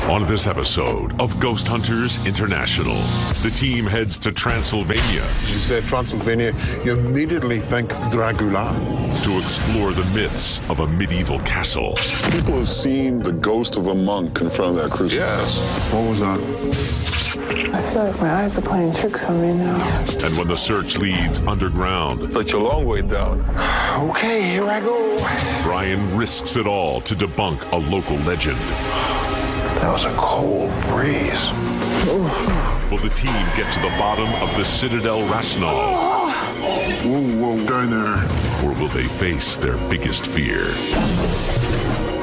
On this episode of Ghost Hunters International, the team heads to Transylvania. You said Transylvania, you immediately think Dracula. To explore the myths of a medieval castle. People have seen the ghost of a monk in front of that crucifix. Yes. What was that? I feel like my eyes are playing tricks on me now. And when the search leads underground, such a long way down. Okay, here I go. Brian risks it all to debunk a local legend. That was a cold breeze. Will the team get to the bottom of the Citadel Rasnov? Whoa, down there. Or will they face their biggest fear?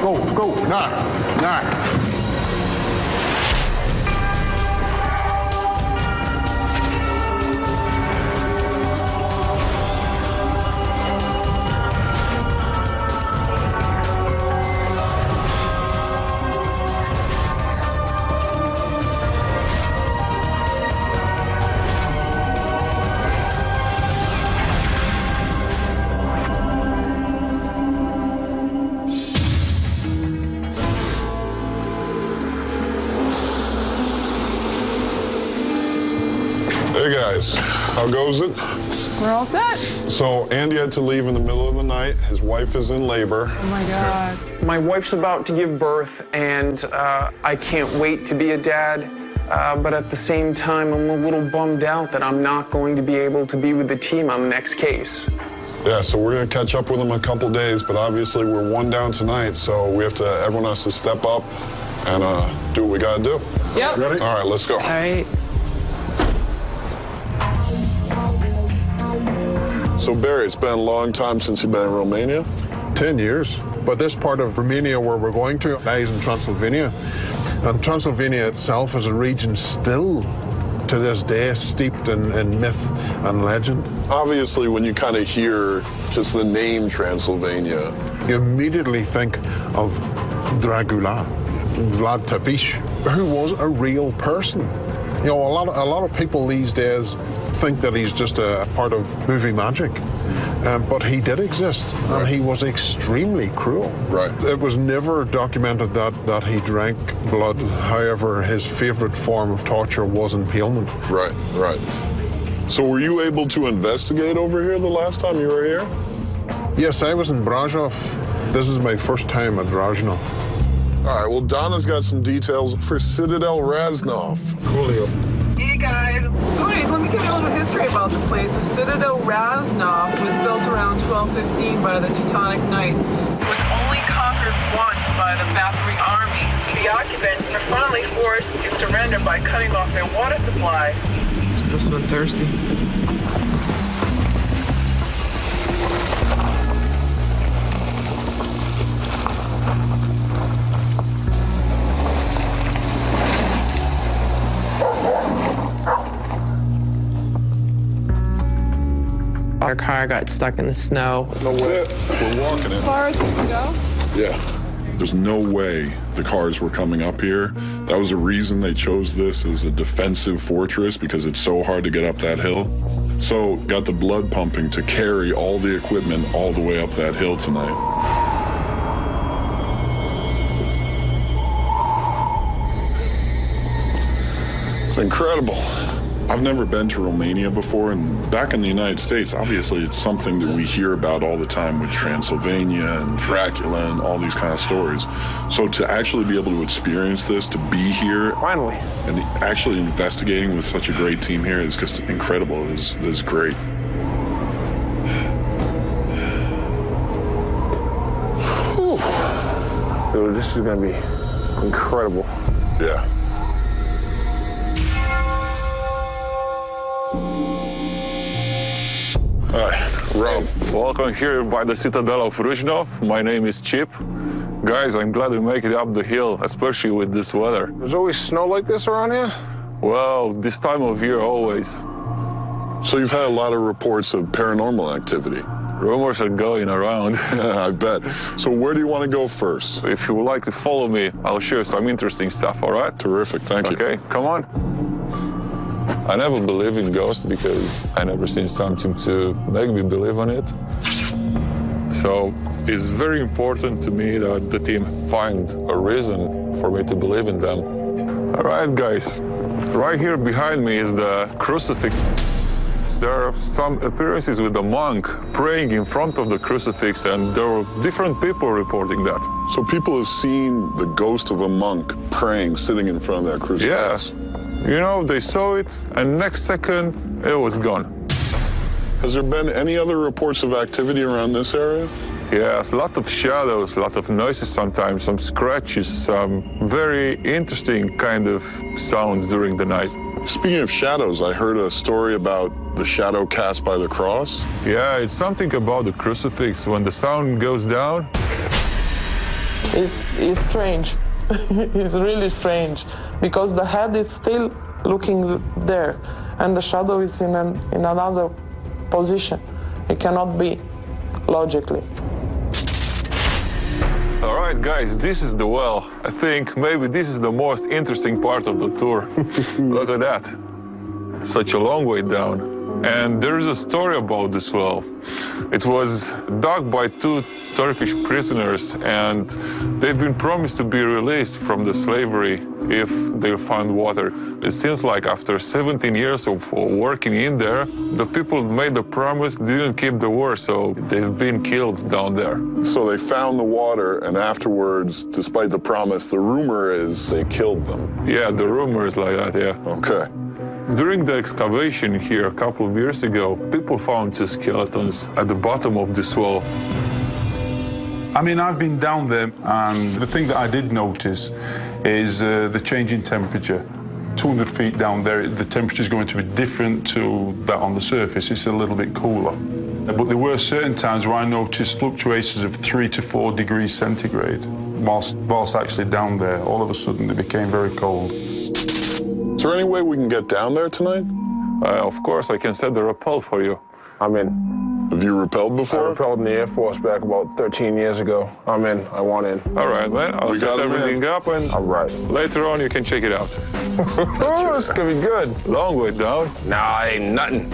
Go, knock. Hey guys, how goes it? We're all set. So Andy had to leave in the middle of the night. His wife is in labor. Oh my God. My wife's about to give birth, and I can't wait to be a dad. But at the same time, I'm a little bummed out that I'm not going to be able to be with the team on the next case. Yeah, so we're gonna catch up with him in a couple days, but obviously we're one down tonight, so everyone has to step up and do what we gotta do. Yep. Ready? All right, let's go. All right. So Barry, it's been a long time since you've been in Romania. 10 years. But this part of Romania where we're going to lies in Transylvania. And Transylvania itself is a region still to this day steeped in myth and legend. Obviously, when you kind of hear just the name Transylvania, You immediately think of Dracula, Vlad Tepes, who was a real person. You know, a lot of people these days think that he's just a part of movie magic. But he did exist, and he was extremely cruel. Right. It was never documented that he drank blood. However, his favorite form of torture was impalement. Right. So were you able to investigate over here the last time you were here? Yes, I was in Brasov. This is my first time at Brasov. All right, well, Donna's got some details for Citadel Rasnov. Coolio. Hey guys. Anyways, let me give you a little history about the place. The Citadel Rasnov was built around 1215 by the Teutonic Knights. It was only conquered once by the Bathory army. The occupants were finally forced to surrender by cutting off their water supply. She must have been thirsty. Our car got stuck in the snow. No way. We're walking it. As far as we can go? Yeah. There's no way the cars were coming up here. That was the reason they chose this as a defensive fortress, because it's so hard to get up that hill. So got the blood pumping to carry all the equipment all the way up that hill tonight. It's incredible. I've never been to Romania before, and back in the United States, obviously it's something that we hear about all the time with Transylvania and Dracula and all these kind of stories. So to actually be able to experience this, to be here, Finally. and actually investigating with such a great team here is just incredible. It is great. Whew. Dude, this is going to be incredible. Yeah. Hi, Rob. Welcome here by the Citadel of Rushnov. My name is Chip. Guys, I'm glad we make it up the hill, especially with this weather. There's always snow like this around here? Well, this time of year always. So you've had a lot of reports of paranormal activity. Rumors are going around. I bet. So where do you want to go first? If you would like to follow me, I'll share some interesting stuff, all right? Terrific, thank you. Okay, come on. I never believe in ghosts because I never seen something to make me believe on it. So it's very important to me that the team find a reason for me to believe in them. All right, guys. Right here behind me is the crucifix. There are some appearances with the monk praying in front of the crucifix, and there were different people reporting that. So people have seen the ghost of a monk praying, sitting in front of that crucifix? Yes. You know, they saw it, and next second, it was gone. Has there been any other reports of activity around this area? Yes, a lot of shadows, a lot of noises sometimes, some scratches, some very interesting kind of sounds during the night. Speaking of shadows, I heard a story about the shadow cast by the cross. Yeah, it's something about the crucifix. When the sun goes down, it is strange. It's really strange because the head is still looking there and the shadow is in another position. It cannot be logically. All right, guys, this is the well. I think maybe this is the most interesting part of the tour. Look at that. Such a long way down. And there is a story about this well. It was dug by two Turkish prisoners, and they've been promised to be released from the slavery if they find water. It seems like after 17 years of working in there, the people made the promise, didn't keep the word, so they've been killed down there. So they found the water, and afterwards, despite the promise, the rumor is they killed them. Yeah, the rumor is like that, yeah. Okay. During the excavation here a couple of years ago, people found two skeletons at the bottom of this well. I mean, I've been down there, and the thing that I did notice is the change in temperature. 200 feet down there, the temperature is going to be different to that on the surface. It's a little bit cooler. But there were certain times where I noticed fluctuations of 3 to 4 degrees centigrade. Whilst actually down there, all of a sudden it became very cold. Is there any way we can get down there tonight? Of course, I can set the rappel for you. I'm in. Have you rappelled before? I rappelled in the Air Force back about 13 years ago. I'm in. I want in. All right, man. I'll set everything up, and all right. Later on you can check it out. Oh, it's gonna be good. Long way down. Nah, ain't nothing.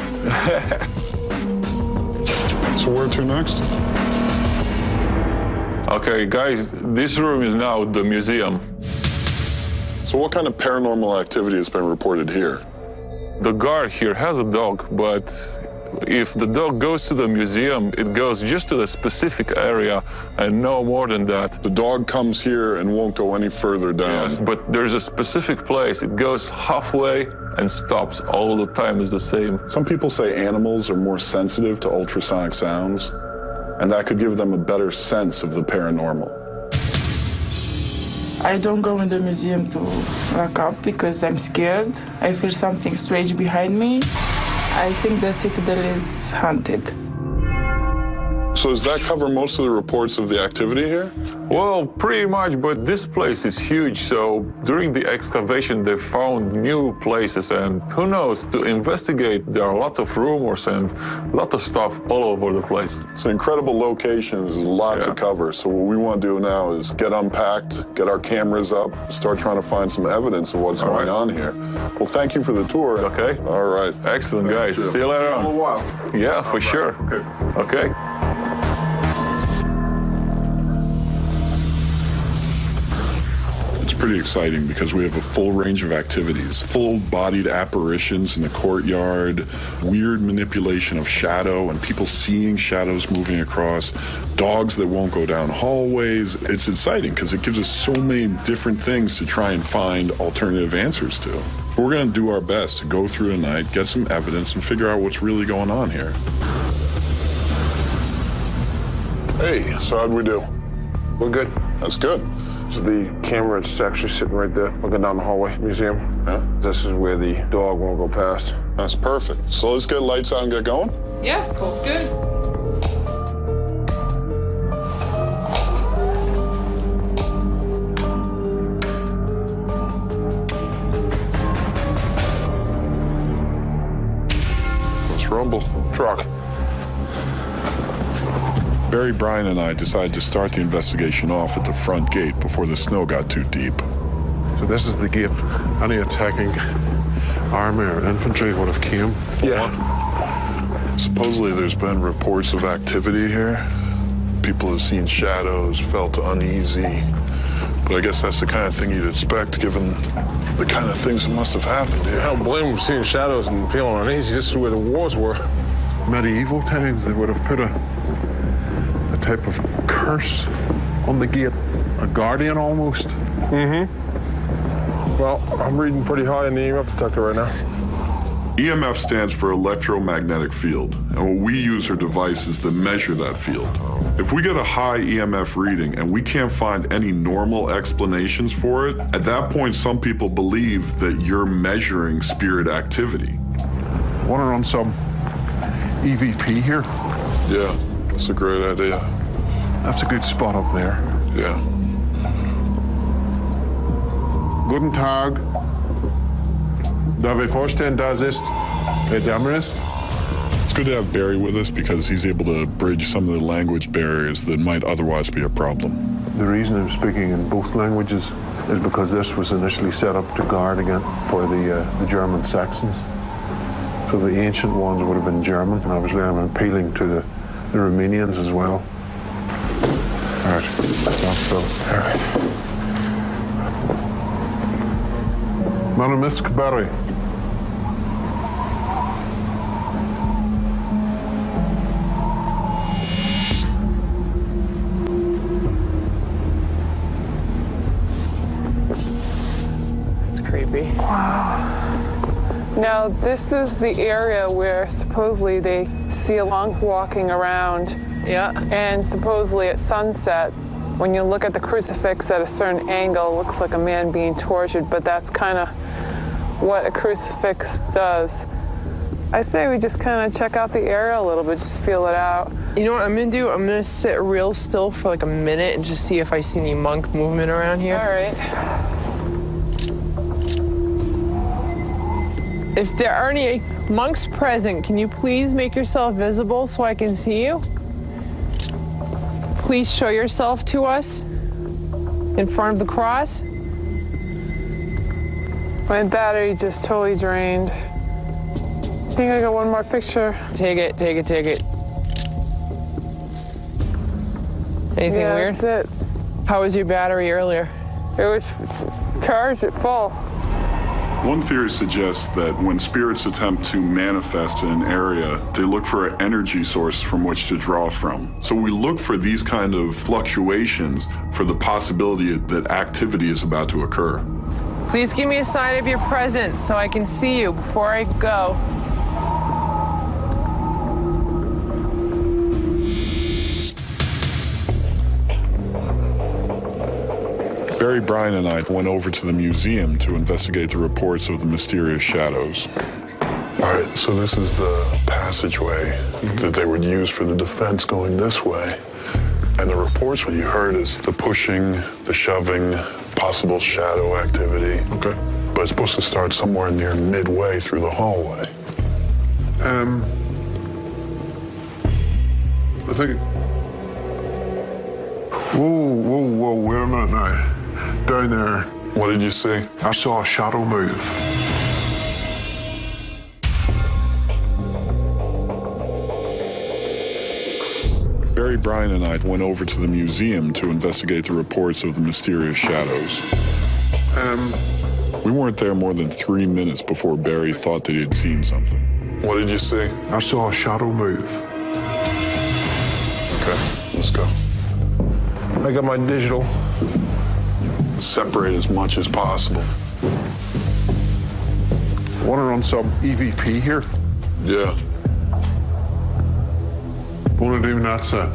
So where to next? Okay, guys, this room is now the museum. So what kind of paranormal activity has been reported here? The guard here has a dog, but if the dog goes to the museum, it goes just to the specific area and no more than that. The dog comes here and won't go any further down. Yes, but there's a specific place. It goes halfway and stops. All the time is the same. Some people say animals are more sensitive to ultrasonic sounds, and that could give them a better sense of the paranormal. I don't go in the museum to look up because I'm scared. I feel something strange behind me. I think the citadel is haunted. So does that cover most of the reports of the activity here? Well, pretty much, but this place is huge, so during the excavation they found new places, and who knows, to investigate there are a lot of rumors and a lot of stuff all over the place. It's an incredible location, there's a lot to cover, so what we want to do now is get unpacked, get our cameras up, start trying to find some evidence of what's going on here. Well, thank you for the tour. Okay. All right. Excellent, guys. See you later on. In a while. Yeah, for sure. Okay. It's pretty exciting because we have a full range of activities, full-bodied apparitions in the courtyard, weird manipulation of shadow and people seeing shadows moving across, dogs that won't go down hallways. It's exciting because it gives us so many different things to try and find alternative answers to. We're going to do our best to go through tonight, get some evidence, and figure out what's really going on here. Hey, so how'd we do? We're good. That's good. So the camera is actually sitting right there, looking down the hallway, museum. Yeah. This is where the dog won't go past. That's perfect. So let's get lights on and get going. Yeah, both good. Let's rumble. Truck. Barry, Brian, and I decided to start the investigation off at the front gate before the snow got too deep. So this is the gate. Any attacking army or infantry would have came. Yeah. Supposedly there's been reports of activity here. People have seen shadows, felt uneasy, But I guess that's the kind of thing you'd expect, given the kind of things that must have happened here. I don't blame him seeing shadows and feeling uneasy. This is where the wars were. Medieval times, they would have put a type of curse on the gate, a guardian almost. Mm-hmm. Well, I'm reading pretty high in the EMF detector right now. EMF stands for electromagnetic field, and what we use are devices that measure that field. If we get a high EMF reading and we can't find any normal explanations for it, at that point some people believe that you're measuring spirit activity. Want to run some EVP here? Yeah, that's a great idea. That's a good spot up there. Yeah. Guten Tag. Darf ich vorstellen, das ist der Dämmerist? It's good to have Barry with us because he's able to bridge some of the language barriers that might otherwise be a problem. The reason I'm speaking in both languages is because this was initially set up to guard again for the German Saxons. So the ancient ones would have been German, and obviously I'm appealing to the Romanians as well. All right, that's so. All right. Manamisk Barry. Wow. Now, this is the area where supposedly they see a monk walking around. Yeah. And supposedly at sunset, when you look at the crucifix at a certain angle, it looks like a man being tortured, but that's kind of what a crucifix does. I say we just kind of check out the area a little bit, just feel it out. You know what I'm gonna do? I'm gonna sit real still for like a minute and just see if I see any monk movement around here. All right. If there are any monks present, can you please make yourself visible so I can see you? Please show yourself to us in front of the cross. My battery just totally drained. I think I got one more picture. Take it, take it, take it. Anything weird? That's it. How was your battery earlier? It was charged at full. One theory suggests that when spirits attempt to manifest in an area, they look for an energy source from which to draw from. So we look for these kind of fluctuations for the possibility that activity is about to occur. Please give me a sign of your presence so I can see you before I go. Barry, Brian, and I went over to the museum to investigate the reports of the mysterious shadows. All right, so this is the passageway that they would use for the defense going this way. And the reports, what you heard is the pushing, the shoving, possible shadow activity. Okay. But it's supposed to start somewhere near midway through the hallway. I think... Whoa, wait a minute now. Down there. What did you see? I saw a shadow move. Barry, Brian, and I went over to the museum to investigate the reports of the mysterious shadows. We weren't there more than 3 minutes before Barry thought that he had seen something. What did you see? I saw a shadow move. Okay, let's go. I got my digital. Separate as much as possible. Want to run some EVP here? Yeah. Bună dimineața.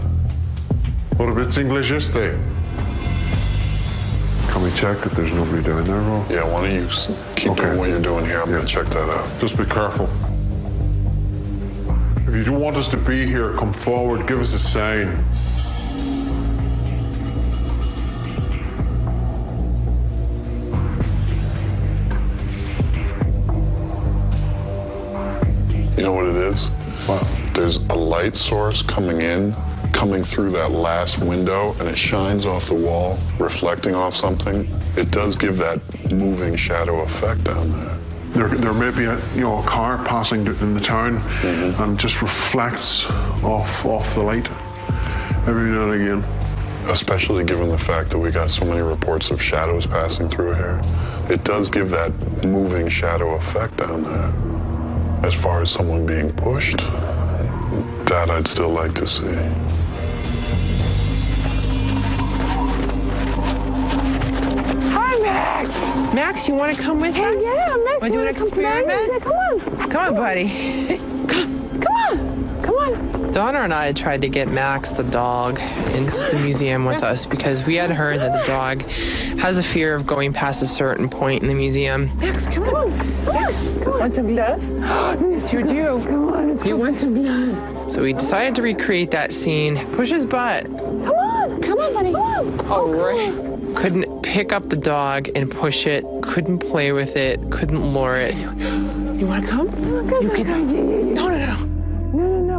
Vorbiți English este? Can we check if there's nobody down there, Ro? Yeah, why don't you keep doing what you're doing here? I'm gonna check that out. Just be careful. If you don't want us to be here, come forward, give us a sign. You know what it is? What? There's a light source coming through that last window, and it shines off the wall, reflecting off something. It does give that moving shadow effect down there. There may be a car passing in the town, and it just reflects off the light every now and again. especially given the fact that we got so many reports of shadows passing through here. It does give that moving shadow effect down there. As far as someone being pushed, that I'd still like to see. Hi, Max. Max, you want to come with us? Yeah, Max. Want to do an experiment? Yeah, come on. Come on, buddy. Come on. Come on. Donna and I tried to get Max the dog into the museum with us because we had heard that the dog has a fear of going past a certain point in the museum. Max, come on. Come on. Come on. Want some gloves? Yes, you do. Come on. You want some gloves? So we decided to recreate that scene. Push his butt. Come on. Come on, buddy. Come on. Oh, right. Couldn't pick up the dog and push it. Couldn't play with it. Couldn't lure it. You want to come? You can. No.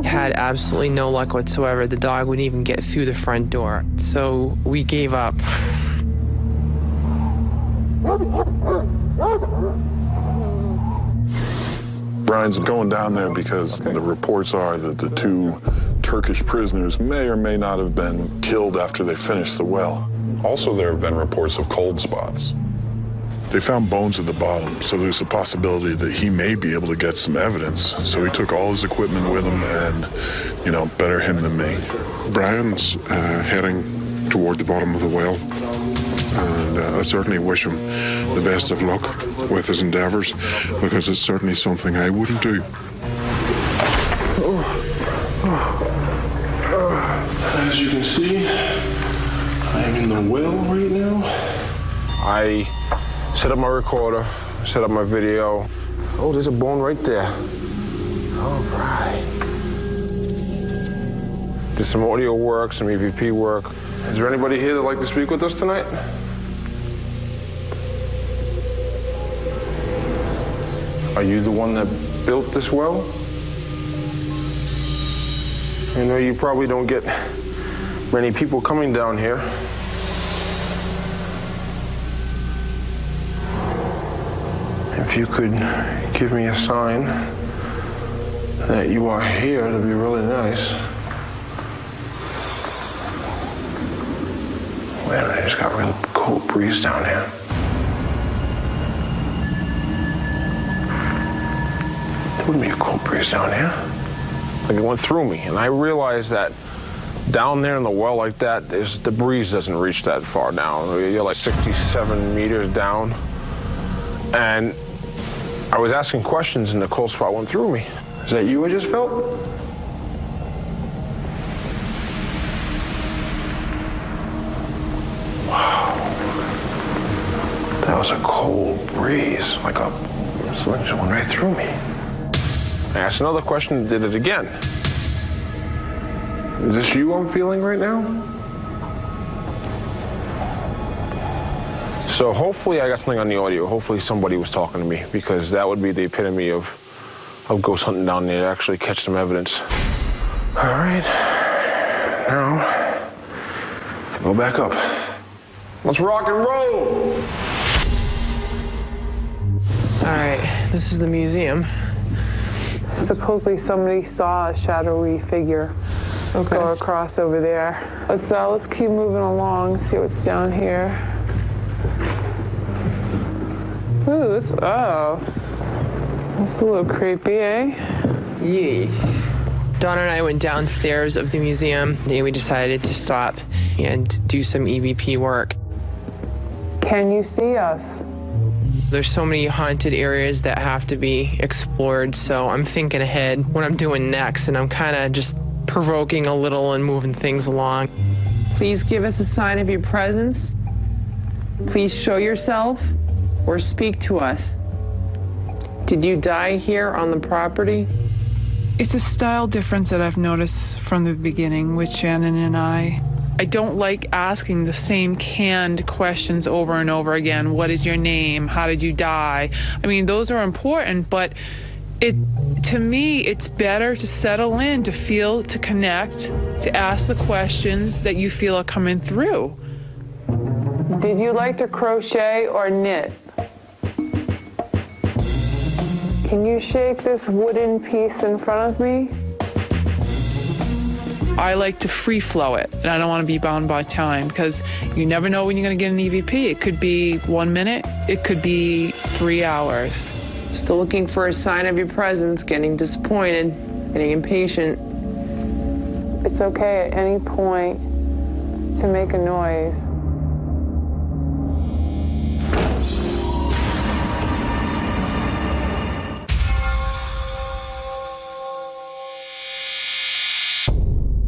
Had absolutely no luck whatsoever. The dog wouldn't even get through the front door. So we gave up. Brian's going down there because the reports are that the two Turkish prisoners may or may not have been killed after they finished the well. Also, there have been reports of cold spots. They found bones at the bottom, so there's a possibility that he may be able to get some evidence. So he took all his equipment with him and, you know, better him than me. Brian's heading toward the bottom of the well, and I certainly wish him the best of luck with his endeavors, because it's certainly something I wouldn't do. As you can see, I'm in the well right now. I set up my recorder, set up my video. Oh, there's a bone right there. All right. Did some audio work, some EVP work. Is there anybody here that'd like to speak with us tonight? Are you the one that built this well? You know, you probably don't get many people coming down here. If you could give me a sign that you are here, that'd be really nice. Man, I just got a real cold breeze down here. There wouldn't be a cold breeze down here. Like it went through me, and I realized that down there in the well like that, the breeze doesn't reach that far down. You're like 67 meters down. And I was asking questions and the cold spot went through me. Is that you I just felt? Wow. That was a cold breeze, something just went right through me. I asked another question and did it again. Is this you I'm feeling right now? So hopefully I got something on the audio. Hopefully somebody was talking to me, because that would be the epitome of ghost hunting down there, to actually catch some evidence. All right, now, go back up. Let's rock and roll. All right, this is the museum. Supposedly somebody saw a shadowy figure go across over there. Let's keep moving along, see what's down here. Ooh, this is a little creepy, eh? Yeah. Donna and I went downstairs of the museum, and we decided to stop and do some EVP work. Can you see us? There's so many haunted areas that have to be explored, so I'm thinking ahead what I'm doing next, and I'm kind of just provoking a little and moving things along. Please give us a sign of your presence. Please show yourself or speak to us. Did you die here on the property? It's a style difference that I've noticed from the beginning with Shannon and I. I don't like asking the same canned questions over and over again. What is your name? How did you die? I mean, those are important, but to me, it's better to settle in, to feel, to connect, to ask the questions that you feel are coming through. Did you like to crochet or knit? Can you shake this wooden piece in front of me? I like to free flow it, and I don't want to be bound by time because you never know when you're going to get an EVP. It could be 1 minute, it could be 3 hours. Still looking for a sign of your presence, getting disappointed, getting impatient. It's okay at any point to make a noise.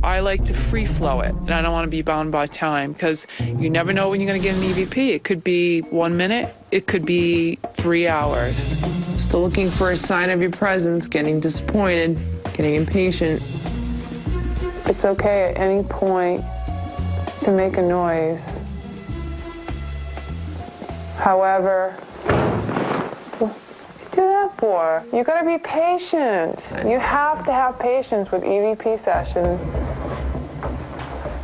I like to free flow it, and I don't want to be bound by time because you never know when you're going to get an EVP. It could be 1 minute, it could be 3 hours. Still looking for a sign of your presence, getting disappointed, getting impatient. It's okay at any point to make a noise. However, what do you do that for? You gotta be patient. You have to have patience with EVP sessions.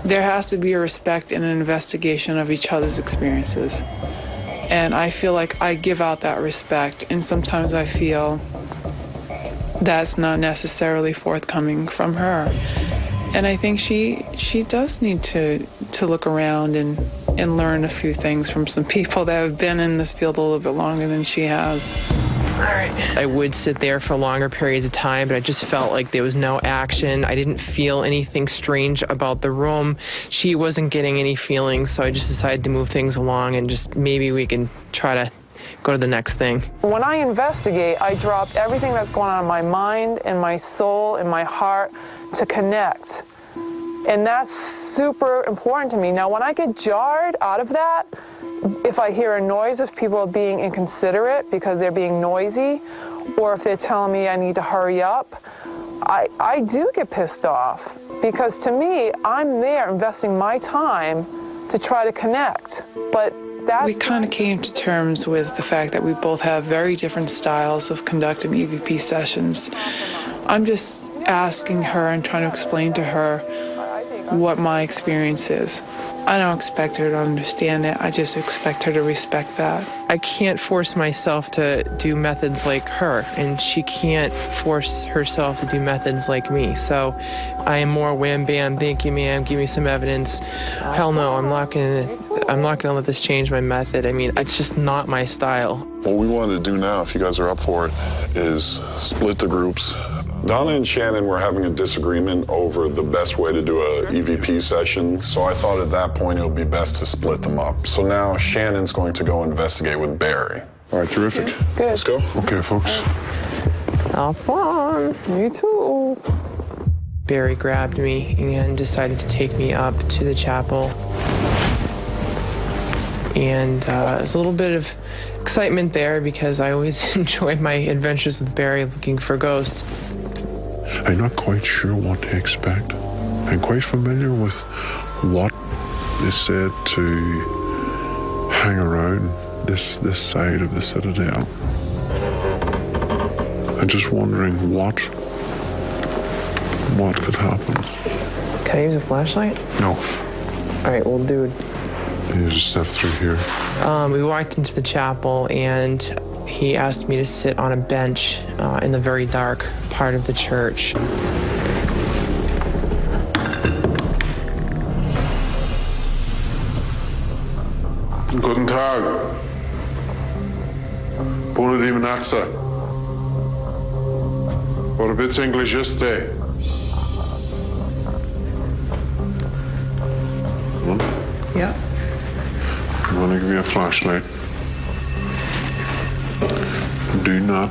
There has to be a respect and an investigation of each other's experiences. And I feel like I give out that respect, and sometimes I feel that's not necessarily forthcoming from her. And I think she does need to look around and learn a few things from some people that have been in this field a little bit longer than she has. All right. I would sit there for longer periods of time, but I just felt like there was no action. I didn't feel anything strange about the room. She wasn't getting any feelings, so I just decided to move things along and just maybe we can try to go to the next thing. When I investigate, I drop everything that's going on in my mind and my soul and my heart to connect. And that's super important to me. Now, when I get jarred out of that, if I hear a noise of people being inconsiderate because they're being noisy, or if they're telling me I need to hurry up, I do get pissed off. Because to me, I'm there investing my time to try to connect. But we kind of came to terms with the fact that we both have very different styles of conducting EVP sessions. I'm just asking her and trying to explain to her what my experience is. I don't expect her to understand it. I just expect her to respect that. I can't force myself to do methods like her, and she can't force herself to do methods like me. So I am more wham bam, thank you ma'am, give me some evidence. Hell no, I'm not gonna let this change my method. I mean, it's just not my style. What we want to do now, if you guys are up for it, is split the groups. Donna and Shannon were having a disagreement over the best way to do a EVP session, so I thought at that point it would be best to split them up. So now Shannon's going to go investigate with Barry. All right, terrific. Good. Let's go. Okay, folks. Have fun. Me too. Barry grabbed me and decided to take me up to the chapel. And there's a little bit of excitement there because I always enjoyed my adventures with Barry looking for ghosts. I'm not quite sure what to expect. I'm quite familiar with what is said to hang around this side of the Citadel. I'm just wondering what could happen. Can I use a flashlight? No. All right, well, dude. You just step through here. We walked into the chapel, and he asked me to sit on a bench in the very dark part of the church. Guten Tag. Buona di Manazza. What a bit English yesterday. Yeah. I'm going to give you a flashlight. Do not,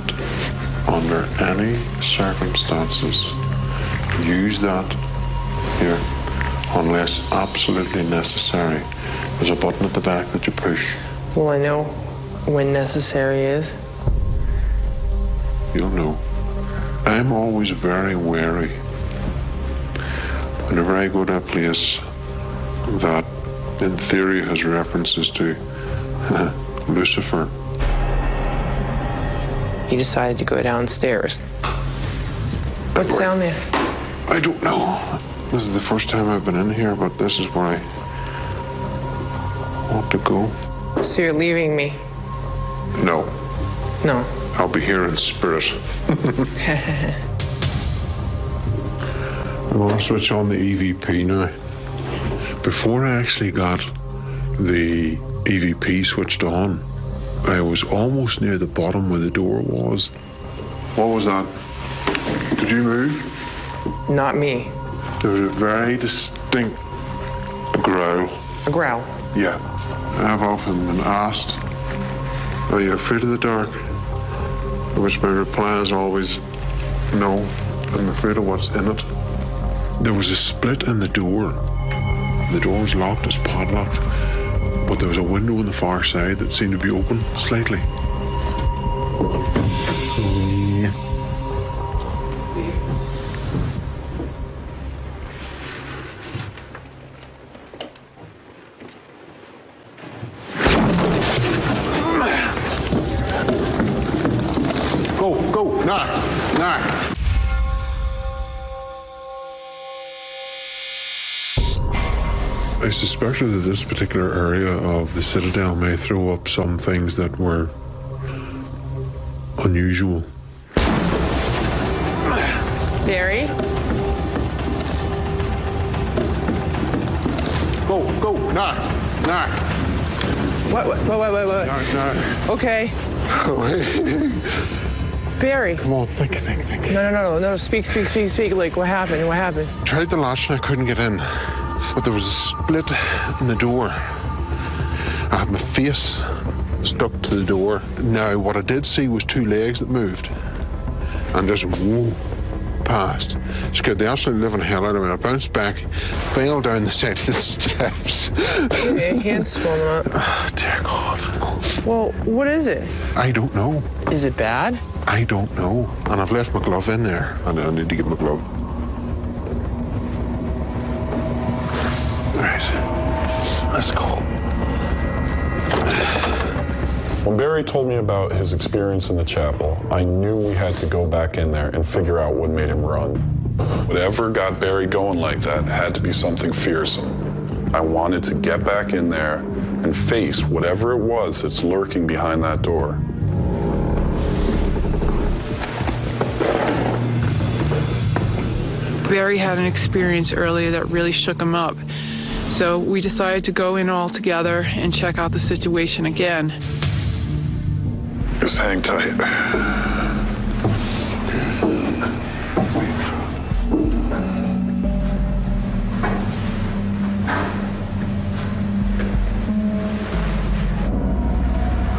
under any circumstances, use that here unless absolutely necessary. There's a button at the back that you push. Well, I know when necessary is. You'll know. I'm always very wary whenever I go to a place that in theory has references to Lucifer. He decided to go downstairs. What's down there? I don't know. This is the first time I've been in here, but this is where I want to go. So you're leaving me? No. No. I'll be here in spirit. I'm going to switch on the EVP now. Before I actually got the EVP switched on, I was almost near the bottom where the door was. What was that? Did you move? Not me. There was a very distinct growl. A growl? Yeah. I've often been asked, are you afraid of the dark? To which my reply is always, no, I'm afraid of what's in it. There was a split in the door. The door was locked, it's padlocked, but there was a window on the far side that seemed to be open slightly. Go, knock. I suspected that this particular area of the Citadel may throw up some things that were unusual. Barry? Go, knock. What? Knock. Okay. Barry. Come on, think. No, speak. Like, what happened? Tried the latch and I couldn't get in, but there was a split in the door. I had my face stuck to the door. Now, what I did see was two legs that moved and just past. Scared the absolute living hell out of me. I bounced back, fell down the side of the steps. Your hands swollen up. Oh, dear God. Well, what is it? I don't know. Is it bad? I don't know. And I've left my glove in there, and I need to get my glove. All right, let's go. When Barry told me about his experience in the chapel, I knew we had to go back in there and figure out what made him run. Whatever got Barry going like that had to be something fearsome. I wanted to get back in there and face whatever it was that's lurking behind that door. Barry had an experience earlier that really shook him up. So we decided to go in all together and check out the situation again. Just hang tight.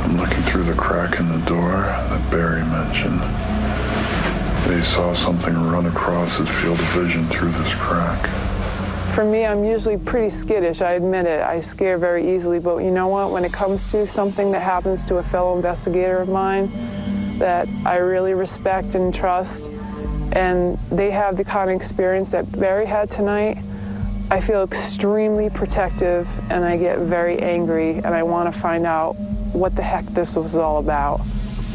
I'm looking through the crack in the door that Barry mentioned. They saw something run across his field of vision through this crack. For me, I'm usually pretty skittish, I admit it. I scare very easily, but you know what? When it comes to something that happens to a fellow investigator of mine that I really respect and trust, and they have the kind of experience that Barry had tonight, I feel extremely protective and I get very angry and I want to find out what the heck this was all about.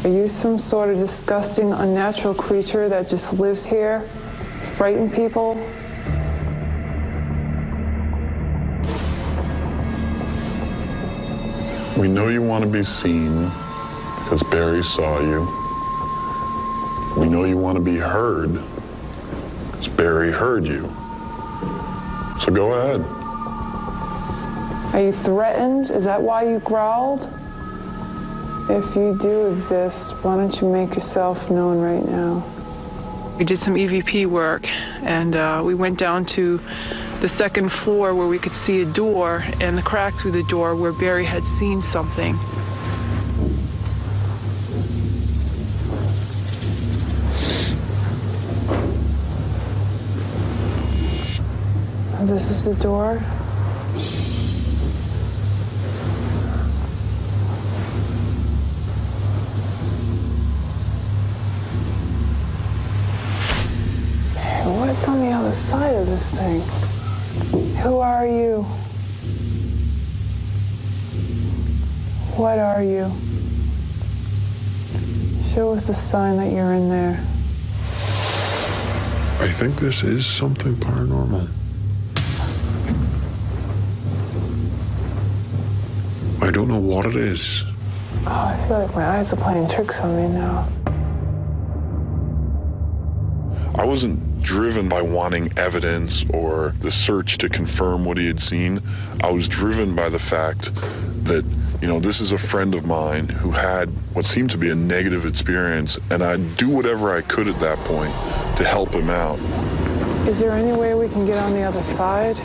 Are you some sort of disgusting, unnatural creature that just lives here, frighten people? We know you want to be seen because Barry saw you. We know you want to be heard because Barry heard you. So go ahead. Are you threatened? Is that why you growled? If you do exist, why don't you make yourself known right now? We did some EVP work, and we went down to the second floor where we could see a door and the crack through the door where Barry had seen something. This is the door. What's on the other side of this thing? Who are you? What are you? Show us a sign that you're in there. I think this is something paranormal. I don't know what it is. Oh, I feel like my eyes are playing tricks on me now. I wasn't driven by wanting evidence or the search to confirm what he had seen. I was driven by the fact that, you know, this is a friend of mine who had what seemed to be a negative experience, and I'd do whatever I could at that point to help him out. Is there any way we can get on the other side?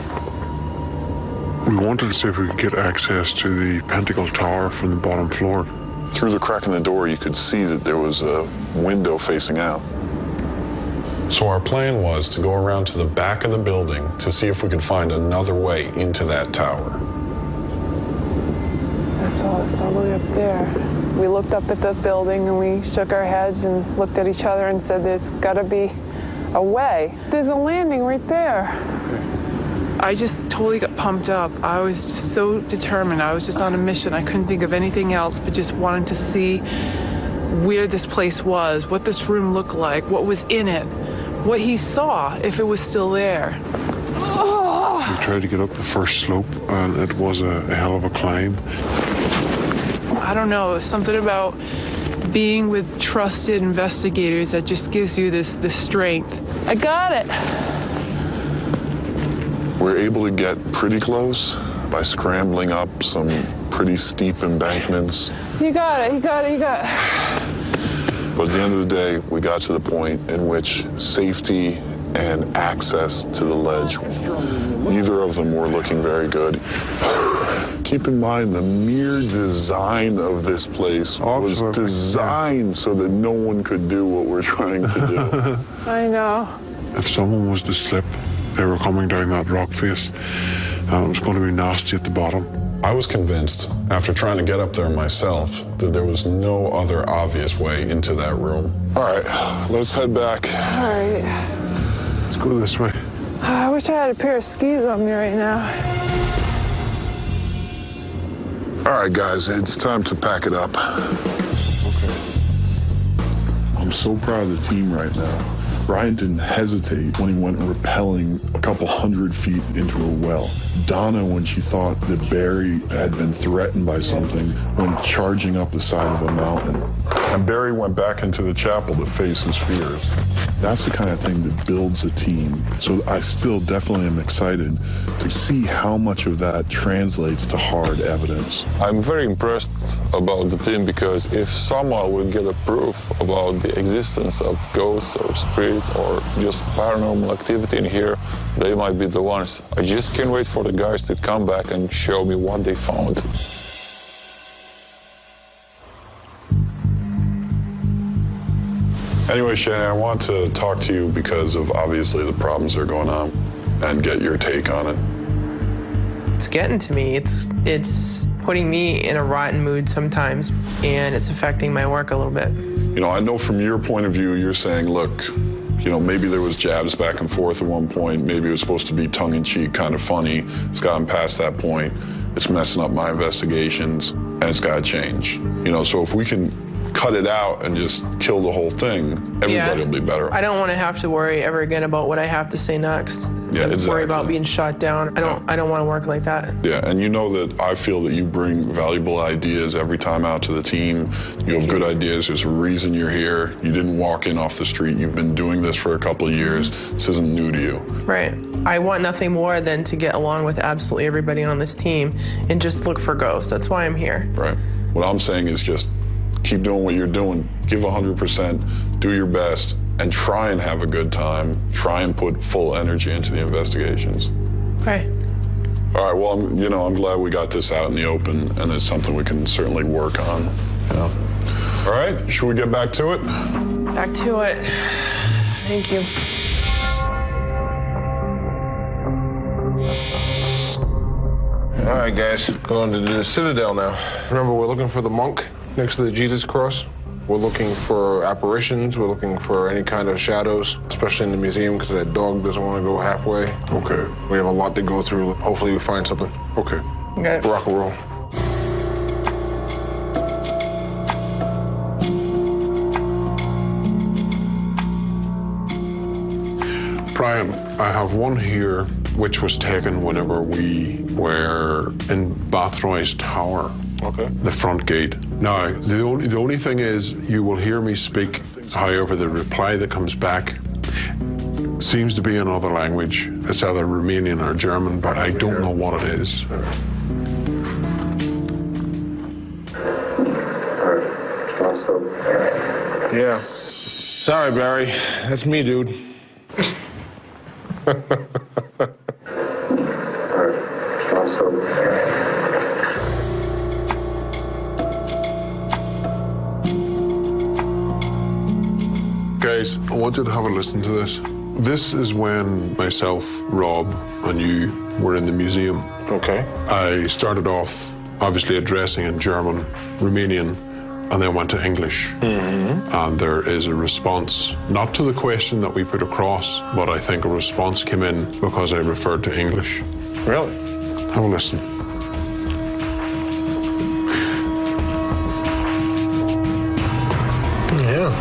We wanted to see if we could get access to the Pentacle Tower from the bottom floor. Through the crack in the door, you could see that there was a window facing out. So our plan was to go around to the back of the building to see if we could find another way into that tower. It's all the way up there. We looked up at the building and we shook our heads and looked at each other and said, there's gotta be a way. There's a landing right there. I just totally got pumped up. I was just so determined. I was just on a mission. I couldn't think of anything else but just wanted to see where this place was, what this room looked like, what was in it, what he saw, if it was still there. We tried to get up the first slope, and it was a hell of a climb. I don't know, it was something about being with trusted investigators that just gives you this strength. I got it. We're able to get pretty close by scrambling up some pretty steep embankments. You got it, you got it, you got it. But at the end of the day, we got to the point in which safety and access to the ledge, neither of them were looking very good. Keep in mind, the mere design of this place was designed so that no one could do what we're trying to do. I know. If someone was to slip, they were coming down that rock face, and it was going to be nasty at the bottom. I was convinced, after trying to get up there myself, that there was no other obvious way into that room. All right, let's head back. All right. Let's go this way. I wish I had a pair of skis on me right now. All right, guys, it's time to pack it up. Okay. I'm so proud of the team right now. Brian didn't hesitate when he went rappelling a couple 100 feet into a well. Donna, when she thought that Barry had been threatened by something, went charging up the side of a mountain. And Barry went back into the chapel to face his fears. That's the kind of thing that builds a team. So I still definitely am excited to see how much of that translates to hard evidence. I'm very impressed about the team because if someone will get a proof about the existence of ghosts or spirits or just paranormal activity in here, they might be the ones. I just can't wait for the guys to come back and show me what they found. Anyway, Shannon, I want to talk to you because of obviously the problems that are going on and get your take on it. It's getting to me. It's putting me in a rotten mood sometimes, and it's affecting my work a little bit. You know, I know from your point of view, you're saying, look, you know, maybe there was jabs back and forth at one point. Maybe it was supposed to be tongue-in-cheek, kind of funny. It's gotten past that point. It's messing up my investigations, and it's got to change. You know, so if we can cut it out and just kill the whole thing, everybody will be better. I don't want to have to worry ever again about what I have to say next. Yeah, exactly. Worry about being shot down. I don't want to work like that. Yeah, and you know that I feel that you bring valuable ideas every time out to the team. You have good ideas. There's a reason you're here. You didn't walk in off the street. You've been doing this for a couple of years. This isn't new to you. Right. I want nothing more than to get along with absolutely everybody on this team and just look for ghosts. That's why I'm here. Right. What I'm saying is just keep doing what you're doing. Give 100%, do your best, and try and have a good time. Try and put full energy into the investigations. Okay. All right, well, I'm glad we got this out in the open, and it's something we can certainly work on. Yeah. All right, should we get back to it? Back to it. Thank you. All right, guys, going to the Citadel now. Remember, we're looking for the monk next to the Jesus cross. We're looking for apparitions. We're looking for any kind of shadows, especially in the museum, because that dog doesn't want to go halfway. Okay. We have a lot to go through. Hopefully we find something. Okay. Okay. Rock and roll. Brian, I have one here which was taken whenever we were in Bathroy's Tower. Okay. The front gate. Now, the only thing is you will hear me speak, however, the reply that comes back seems to be another language. It's either Romanian or German, but I don't know what it is. Yeah. Sorry, Barry. That's me, dude. Guys, I want you to have a listen to this. This is when myself, Rob, and you were in the museum. Okay. I started off, obviously, addressing in German, Romanian, and then went to English. And there is a response, not to the question that we put across, but I think a response came in because I referred to English. Really? Have a listen. Yeah.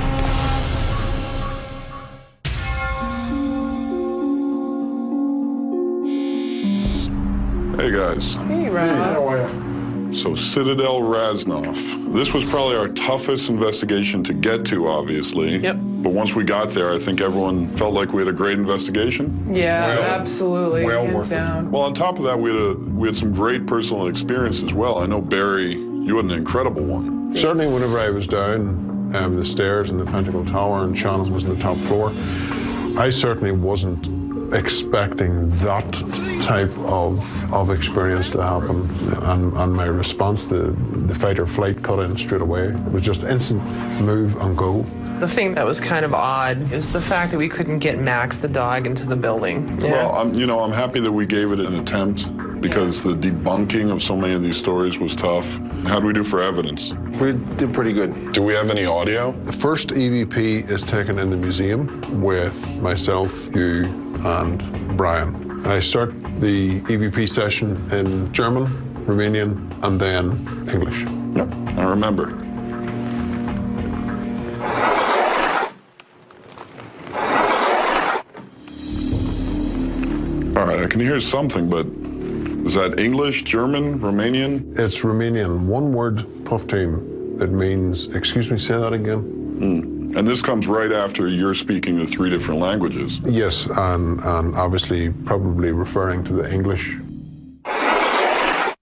Hey guys. Hey, Rob. So Citadel Raznov. This was probably our toughest investigation to get to, obviously. Yep. But once we got there, I think everyone felt like we had a great investigation. Yeah, absolutely. well Hands worth it. down. Well, on top of that, we had some great personal experience as well. I know, Barry, you had an incredible one. Certainly whenever I was down the stairs in the Pentacle Tower and Shannon was on the top floor, I certainly wasn't expecting that type of experience to happen. And my response, the fight or flight cut in straight away. It was just instant move and go. The thing that was kind of odd is the fact that we couldn't get Max the dog into the building. Well, I'm happy that we gave it an attempt because the debunking of so many of these stories was tough. How do we do for evidence? We did pretty good. Do we have any audio? The first EVP is taken in the museum with myself, you, and Brian. I start the EVP session in German, Romanian, and then English. Yep, I remember. All right, I can hear something, but is that English, German, Romanian? It's Romanian, one word, puff team. It means, excuse me, say that again? And this comes right after you're speaking the 3 different languages. Yes, and obviously probably referring to the English. All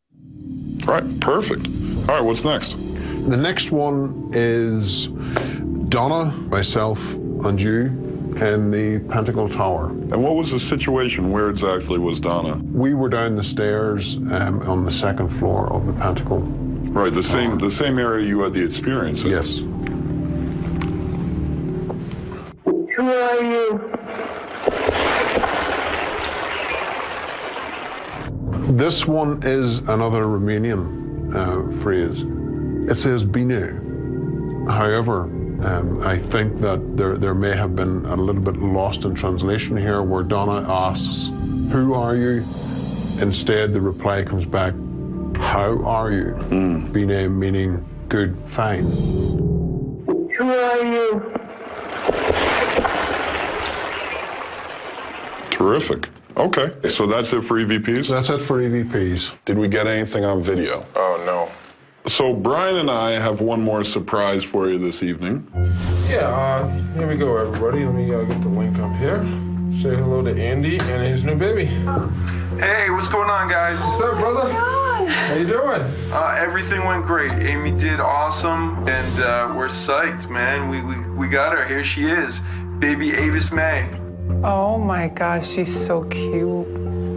right, perfect. All right, what's next? The next one is Donna, myself, and you in the Pentacle Tower. And what was the situation? Where exactly was Donna? We were down the stairs on the second floor of the Pentacle. Right, the same area you had the experience in. Yes. Who are you? This one is another Romanian phrase. It says bine. However, I think that there may have been a little bit lost in translation here where Donna asks, who are you? Instead, the reply comes back, how are you? Bine meaning good, fine. Who are you? Terrific. Okay, so that's it for EVPs? That's it for EVPs. Did we get anything on video? Oh, no. So Brian and I have one more surprise for you this evening. Yeah, here we go, everybody. Let me get the link up here. Say hello to Andy and his new baby. Hey, what's going on, guys? What's up, brother? How you doing? Everything went great. Amy did awesome, and we're psyched, man. We got her. Here she is, baby Avis May. Oh my gosh, she's so cute.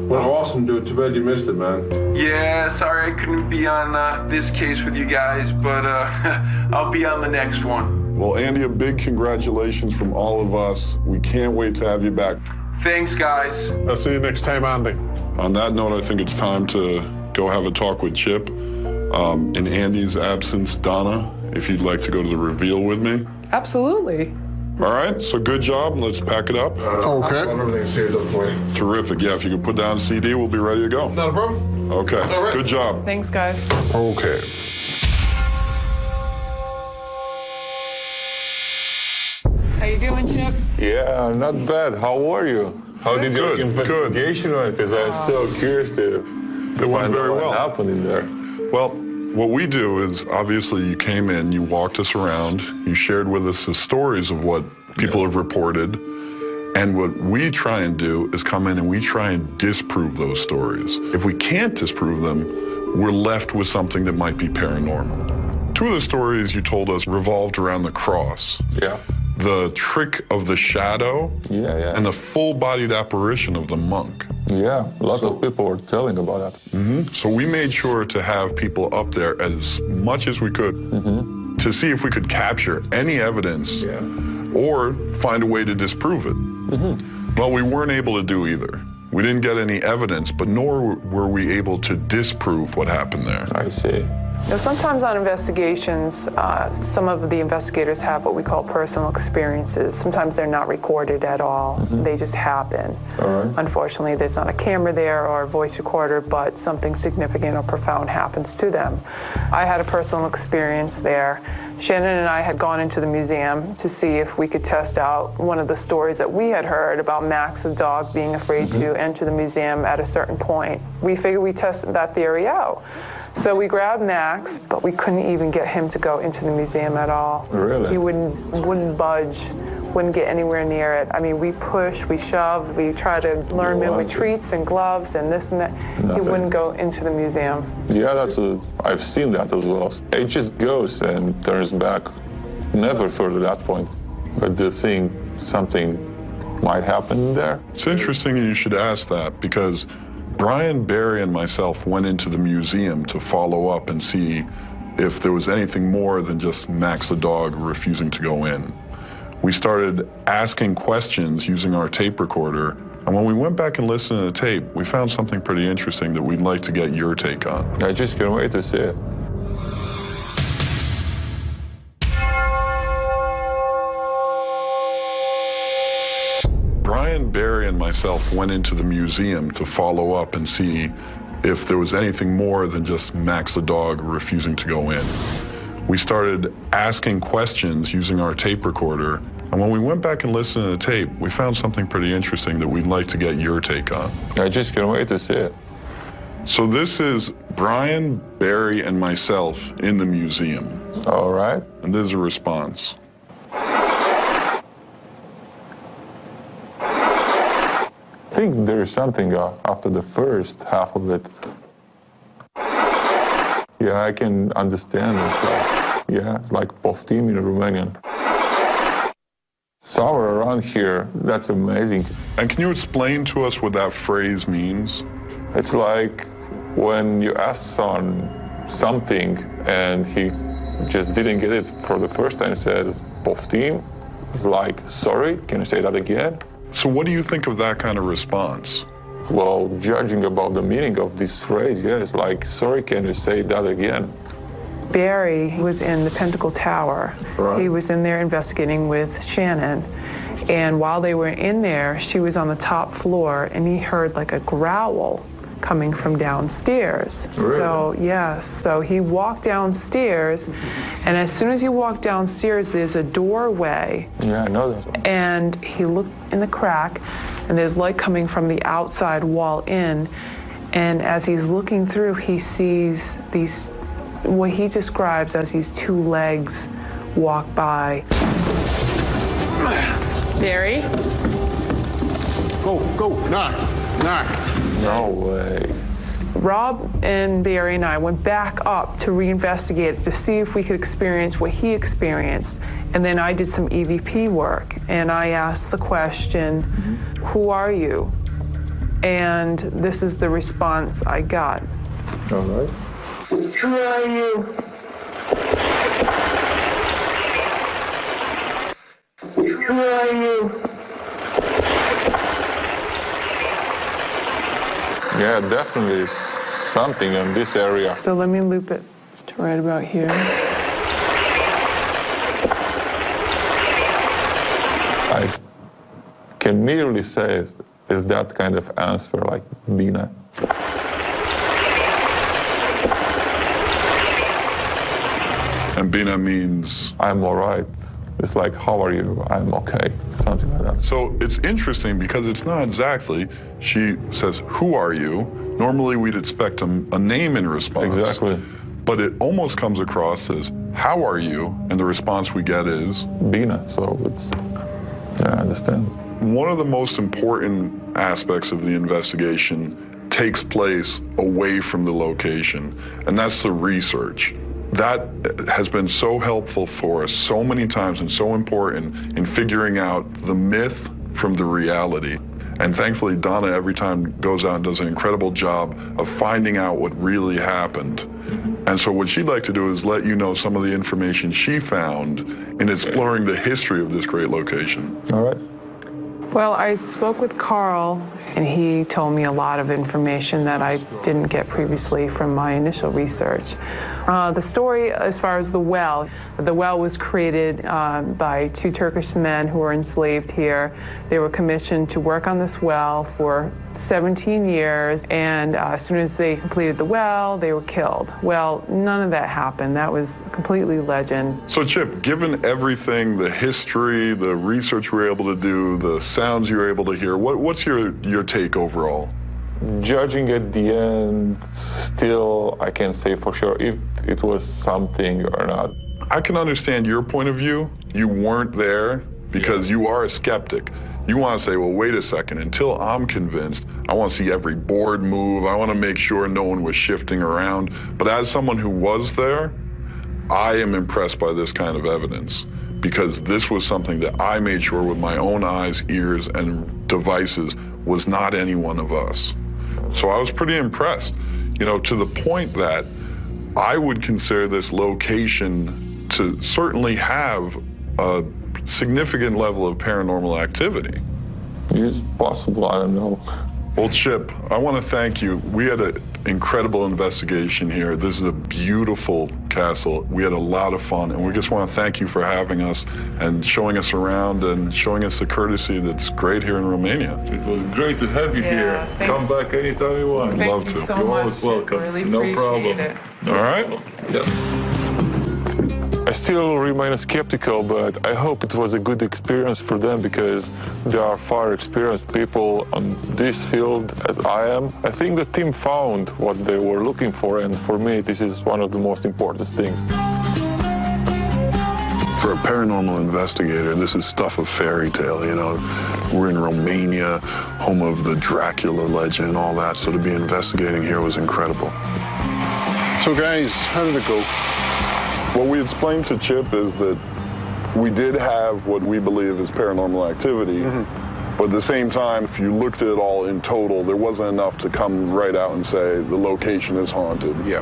What awesome, dude. Too bad you missed it, man. Yeah, sorry I couldn't be on this case with you guys, but I'll be on the next one. Well, Andy, a big congratulations from all of us. We can't wait to have you back. Thanks, guys. I'll see you next time, Andy. On that note, I think it's time to go have a talk with Chip. In Andy's absence, Donna, if you'd like to go to the reveal with me. Absolutely. All right, so good job. Let's pack it up. Okay. Everything's saved up for you. Terrific. Yeah, if you could put down CD, we'll be ready to go. Not a problem. Okay, All right. good job. Thanks, guys. Okay. How you doing, Chip? Yeah, not bad. How are you? How did your investigation went? Because I'm so curious to went very well. What happened in there. Well, what we do is, obviously, you came in, you walked us around, you shared with us the stories of what people have reported, And what we try and do is come in and we try and disprove those stories. If we can't disprove them, we're left with something that might be paranormal. Two of the stories you told us revolved around the cross. Yeah. The trick of the shadow. Yeah. And the full-bodied apparition of the monk. Yeah, a lot of people were telling about that. So we made sure to have people up there as much as we could to see if we could capture any evidence or find a way to disprove it. Well, we weren't able to do either. We didn't get any evidence, but nor were we able to disprove what happened there. I see. Now, sometimes on investigations, some of the investigators have what we call personal experiences. Sometimes they're not recorded at all. They just happen. Unfortunately, there's not a camera there or a voice recorder, but something significant or profound happens to them. I had a personal experience there. Shannon and I had gone into the museum to see if we could test out one of the stories that we had heard about Max the dog being afraid to enter the museum at a certain point. We figured we'd test that theory out. So we grabbed Max, but we couldn't even get him to go into the museum at all. Really? He wouldn't budge, wouldn't get anywhere near it. I mean, we pushed, we shoved, we tried to learn him with treats and gloves and this and that. Nothing. He wouldn't go into the museum. Yeah, I've seen that as well. It just goes and turns back, never further that point. But do you think something might happen there? It's interesting you should ask that because Brian, Barry, and myself went into the museum to follow up and see if there was anything more than just Max the dog refusing to go in. We started asking questions using our tape recorder, and when we went back and listened to the tape, we found something pretty interesting that we'd like to get your take on. I just can't wait to see it. Brian, Barry, and myself went into the museum to follow up and see if there was anything more than just Max the dog refusing to go in. We started asking questions using our tape recorder, and when we went back and listened to the tape, we found something pretty interesting that we'd like to get your take on. I just can't wait to see it. So this is Brian, Barry, and myself in the museum. All right. And this is a response. I think there's something after the first half of it. Yeah, I can understand it. It's like poftim in Romanian. Somewhere around here, that's amazing. And can you explain to us what that phrase means? It's like when you ask someone something and he just didn't get it for the first time, says poftim. It's like, sorry, can you say that again? So what do you think of that kind of response? Well, judging about the meaning of this phrase, it's like, sorry, can you say that again? Barry was in the Pentacle Tower. Right. He was in there investigating with Shannon. And while they were in there, she was on the top floor, and he heard like a growl coming from downstairs. Really? So, yes. So he walked downstairs, and as soon as he walked downstairs, there's a doorway. Yeah, I know that one. And he looked in the crack, and there's light coming from the outside wall in. And as he's looking through, he sees these, what he describes as these two legs walk by. Barry? Go, knock. No way. Rob and Barry and I went back up to reinvestigate it to see if we could experience what he experienced. And then I did some EVP work, and I asked the question, who are you? And this is the response I got. All right. Who are you? Who are you? Yeah, definitely something in this area. So let me loop it to right about here. I can merely say is that kind of answer, like Bina. And Bina means? I'm all right. It's like, how are you? I'm okay. Something like that. So it's interesting because it's not exactly, she says, who are you? Normally we'd expect a name in response. Exactly. But it almost comes across as, how are you? And the response we get is? Bina, so it's, yeah, I understand. One of the most important aspects of the investigation takes place away from the location, and that's the research. That has been so helpful for us so many times and so important in figuring out the myth from the reality. And thankfully, Donna every time goes out and does an incredible job of finding out what really happened. And so what she'd like to do is let you know some of the information she found in exploring the history of this great location. All right. Well, I spoke with Carl, and he told me a lot of information that I didn't get previously from my initial research. The story as far as the well was created by two Turkish men who were enslaved here. They were commissioned to work on this well for 17 years, and as soon as they completed the well, they were killed. Well, none of that happened. That was completely legend. So Chip, given everything, the history, the research we were able to do, the sounds you were able to hear, what's your take overall? Judging at the end, still I can't say for sure if it was something or not. I can understand your point of view. You weren't there because you are a skeptic. You want to say, well, wait a second, until I'm convinced, I want to see every board move. I want to make sure no one was shifting around. But as someone who was there, I am impressed by this kind of evidence because this was something that I made sure with my own eyes, ears, and devices was not any one of us. So I was pretty impressed, you know, to the point that I would consider this location to certainly have a significant level of paranormal activity. It's possible, I don't know. Well, Chip, I want to thank you. We had an incredible investigation here. This is a beautiful castle. We had a lot of fun, and we just want to thank you for having us and showing us around and showing us the courtesy that's great here in Romania. It was great to have you here. Thanks. Come back anytime you want. Thank Love you to. so You're much, always welcome. Really No appreciate problem. it. All right? Yeah. I still remain skeptical, but I hope it was a good experience for them because they are far experienced people on this field as I am. I think the team found what they were looking for, and for me, this is one of the most important things. For a paranormal investigator, this is stuff of fairy tale, you know. We're in Romania, home of the Dracula legend, all that, so to be investigating here was incredible. So guys, how did it go? What we explained to Chip is that we did have what we believe is paranormal activity, but at the same time, if you looked at it all in total, there wasn't enough to come right out and say the location is haunted. Yeah.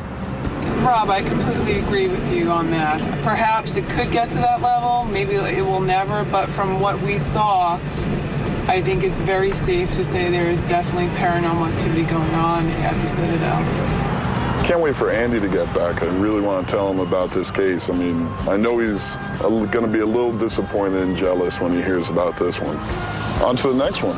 Rob, I completely agree with you on that. Perhaps it could get to that level, maybe it will never, but from what we saw, I think it's very safe to say there is definitely paranormal activity going on at the Citadel. Can't wait for Andy to get back. I really want to tell him about this case. I mean, I know he's going to be a little disappointed and jealous when he hears about this one. On to the next one.